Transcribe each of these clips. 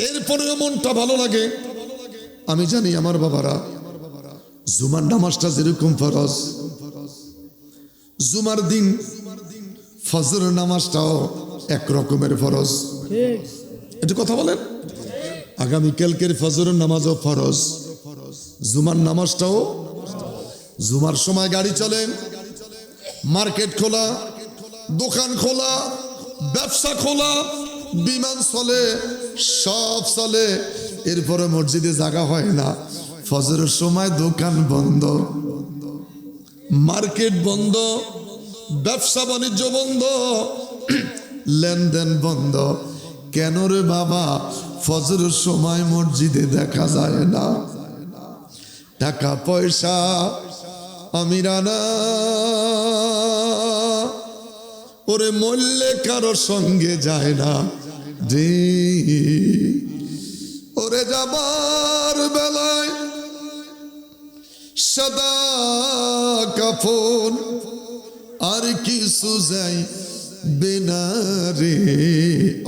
এরপরেও মনটা ভালো লাগে। আমি জানি আমার বাবারা, জুমার নামাজটা যেরকম ফরজ, জুমার দিন ফজর নামাজটাও এক রকমের ফরজ। একটু কথা বলেন। আগামীকালকের ফজর নামাজও ফরজ, জুমার নামাজটাও। জুমার সময় গাড়ি চলে, মার্কেট খোলা, দোকান খোলা, ব্যবসা খোলা, বিমান চলে, সব চলে। এরপরে মসজিদে জায়গা হয় না। ফজরের সময় দোকান বন্ধ, মার্কেট বন্ধ, ব্যবসা বাণিজ্য বন্ধ, লেনদেন বন্ধ। কেন রে বাবা? ফজরের সময় মসজিদে দেখা যায় না। টাকা পয়সা আমিরানা ওরে মল্লে কারো সঙ্গে যায় না রে। ওরে যাবার বেলায় সাদা কাফন আর কিছু যাই বেনারে।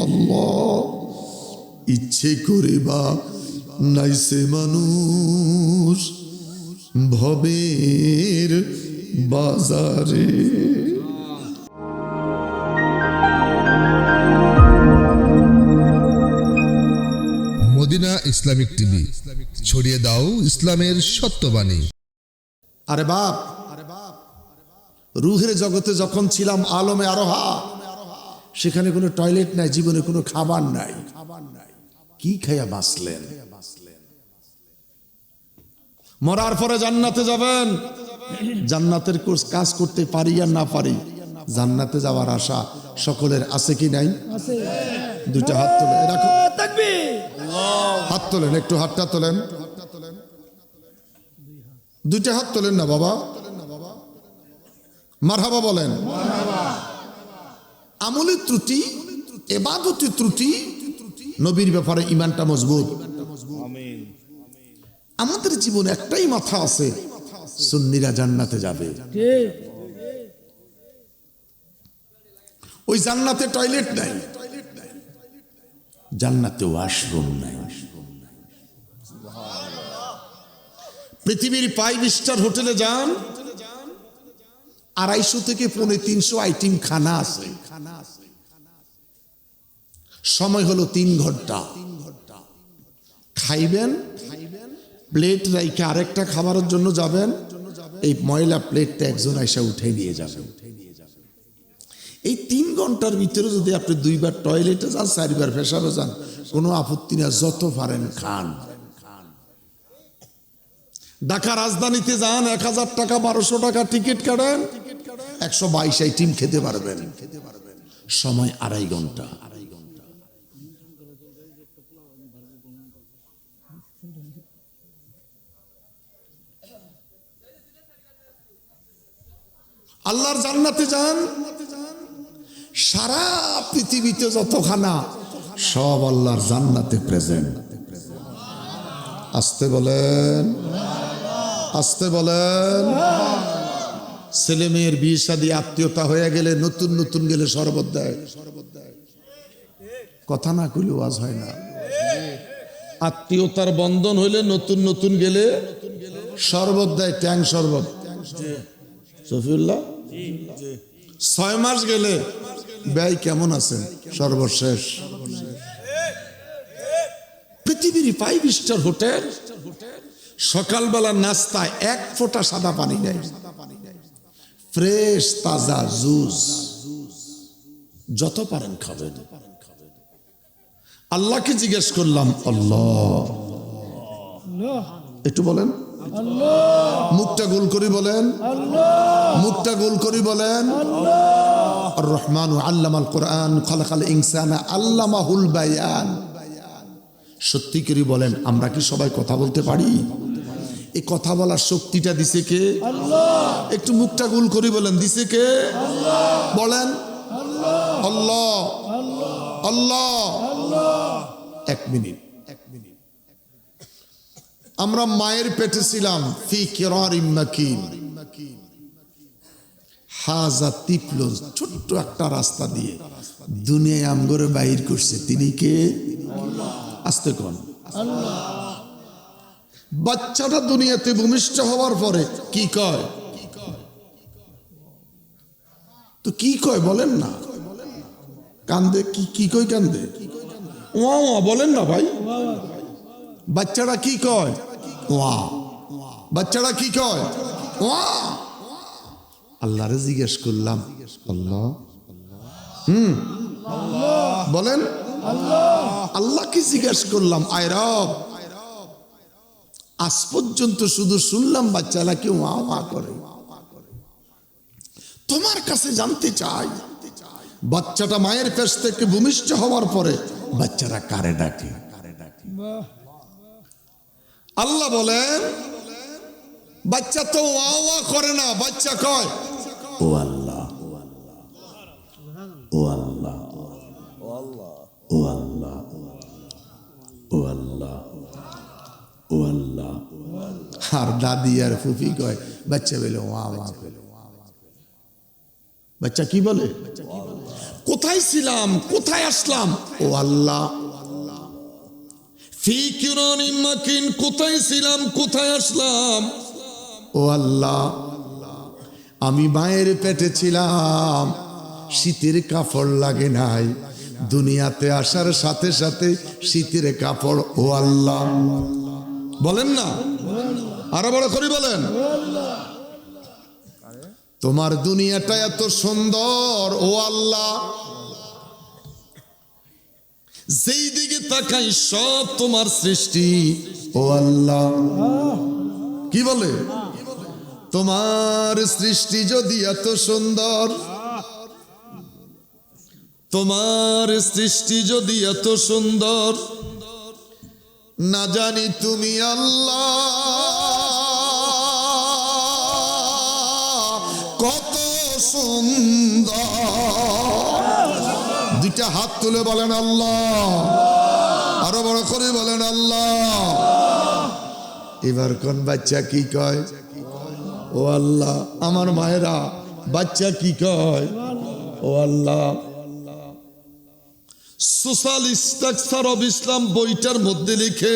আল্লাহ, ইচ্ছে করিবা নাইছে মানুষ ভবের বাজারে। মদিনা ইসলামিক টিভি, ছড়িয়ে দাও ইসলামের সত্যবাণী। আরে বাপ, রুহের জগতে যখন ছিলাম আলমে আরোহা, সেখানে কোনো টয়লেট নাই, জীবনে কোনো খাবার নাই। কি খাইয়া বাঁচলেন? মরার পরে জান্নাতে যাবেন। জান্নাতের কাজ করতে পারি আর না পারি, জান্নাতে যাওয়ার আশা সকলের আছে কি নাই? দুইটা হাত তোলে, হাত তোলেন, একটু হাতটা তোলেন, দুইটা হাত তোলেন না বাবা, মারহাবা বলেন। আমলের ত্রুটি, ইবাদতের ত্রুটি, নবীর ব্যাপারে ঈমানটা মজবুত। আমাদের জীবনে একটাই মাথা আছে, সুন্নিরা জান্নাতে যাবে। ওই জান্নাতে টয়লেট নাই, জান্নাতে ওয়াশরুম নাই। পৃথিবীর 5 স্টার হোটেলে যান, 250 থেকে 350 আইটেম খানা আছে। সময় হলো 3 ঘন্টা। খাইবেন, প্লেট রাইখে আরেকটা খাবারের জন্য যাবেন, এই ময়লা প্লেটটা একজন আইসা উঠে নিয়ে যাবেন। এই 3 ঘন্টার ভিতরে যদি আপনি 2 বার টয়লেটে যান, 4 বার পেশাবে যান, কোনো আপত্তি না, যত পারেন খান। ঢাকা রাজধানীতে যান, 1000 টাকা 1200 টাকা টিকিট কাটেন, 122 আইটেম খেতে পারবেন। সময় 2.5 ঘন্টা। আল্লাহর জান্নাতে যান, সারা পৃথিবীতে যত খানা সব আল্লাহর জান্নাতে প্রেজেন্ট। আসতে বলেন, আসতে বলেন। ছেলে মেয়ের বিয়ে শাদী আত্মীয়তা হয়ে গেলে, নতুন নতুন গেলে শরবত দেয়। কথা না কইলে ওয়াজ হয় না। আত্মীয়তার বন্ধন হইলে নতুন নতুন গেলে শরবত দেয়, ট্যাং শরবত। সফিউল্লাহ, 6 মাস গেলে ব্যয় কেমন আছেন, সর্বশেষ। পৃথিবীর 5 স্টার হোটেল, সকালবেলা নাস্তায় 1 ফোঁটা সাদা পানি নেই, ফ্রেশ তাজা জুস, যত পারেন খাবেন। আল্লাহকে জিজ্ঞেস করলাম, আল্লাহ, একটু বলেন, মুখটা গোল করি বলেন, মুখটা গোল করি বলেন। আর রহমান আল্লামাল কোরআন খালাকাল ইনসানা আল্লামাহুল বায়ান। সত্যি করে বলেন, আমরা কি সবাই কথা বলতে পারি? এই কথা বলার শক্তিটা দিছে কে? আল্লাহ। একটু মুখটা গোল করি বলেন, দিছে কে? আল্লাহ। বলেন, আল্লাহ, আল্লাহ। 1 মিনিট, আমরা মায়ের পেটে ছিলাম, ফি কিরারিম মাকিন। হাজা তিপলো, ছোট্ট একটা রাস্তা দিয়ে দুনিয়ায় আমগরে বাইর করছে। তিনি কে? আস্তে আস্তে কোন বাচ্চাটা দুনিয়াতে ভূমিষ্ঠ হওয়ার পরে কি কয়? তো কি কয় বলেন না? কান্দে কি কই কান্দে? ওয়া ওয়া বলেন না ভাই। বাচ্চাটা কি কয়? ওয়া। বাচ্চাটা কি কয়? ওয়া। আল্লাহরে জিজ্ঞেস করলাম, আল্লাহ বলেন আল্লাহকে জিজ্ঞেস করলাম, আয় রব, আজ পর্যন্ত শুধু শুনলাম বাচ্চারা কি ওয়া ওয়া করে, তোমার কাছে জানতে চাই বাচ্চাটা মায়ের পেট থেকে ভূমিষ্ঠ হওয়ার পরে বাচ্চারা কারে ডাকে? আল্লাহ বলেন বাচ্চা তো ওয়া ওয়া করে না, বাচ্চা কয় ও আল্লাহ, ও আল্লাহ, ও আল্লাহ, ও আল্লাহ, ও আল্লাহ। আর দাদি আর ফুফি কয় বাচ্চা বলে ওয়া ওয়া করে। বাচ্চা কি বলে? কোথায় ছিলাম, কোথায় আসলাম? ও আল্লাহ। ফি কিরানিম মাকিন, কোথায় ছিলাম, কোথায় আসলাম? ও আল্লাহ। আমি মায়ের পেটে ছিলাম, শীতের কাপড় লাগে নাই, দুনিয়াতে আসার সাথে সাথে শীতের কাপড়। ও আল্লাহ বলেন না, আরো বড় করে বলেন। তোমার দুনিয়াটা এত সুন্দর ও আল্লাহ, যেই দিকে তাকাই সব তোমার সৃষ্টি। ও আল্লাহ কি বলে? তোমার সৃষ্টি যদি এত সুন্দর, তোমার সৃষ্টি যদি এত সুন্দর, না জানি তুমি আল্লাহ কত সুন্দর। দুইটা হাত তুলে বলেন আল্লাহ, আরো বড় করে বলেন আল্লাহ। এবার কোন বাচ্চা কি কয়? ও আল্লাহ। আমার মায়েরা বাচ্চা কি কয়? ও আল্লাহ। সোশ্যাল স্ট্রাকচার অফ ইসলাম বইটার মধ্যে লিখে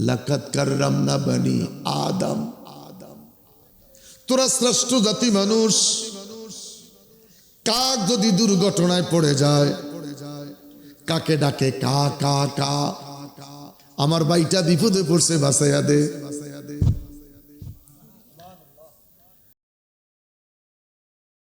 লাকাত কাররামনা বানি আদম, তোরা শ্রেষ্ঠ জাতি মানুষ। কাক যদি দুর্ঘটনায় পড়ে যায় কাকে ডাকে? কা কা কা। আমার ভাইটা বিপদে পড়ছে, বাঁচাইয়া দে।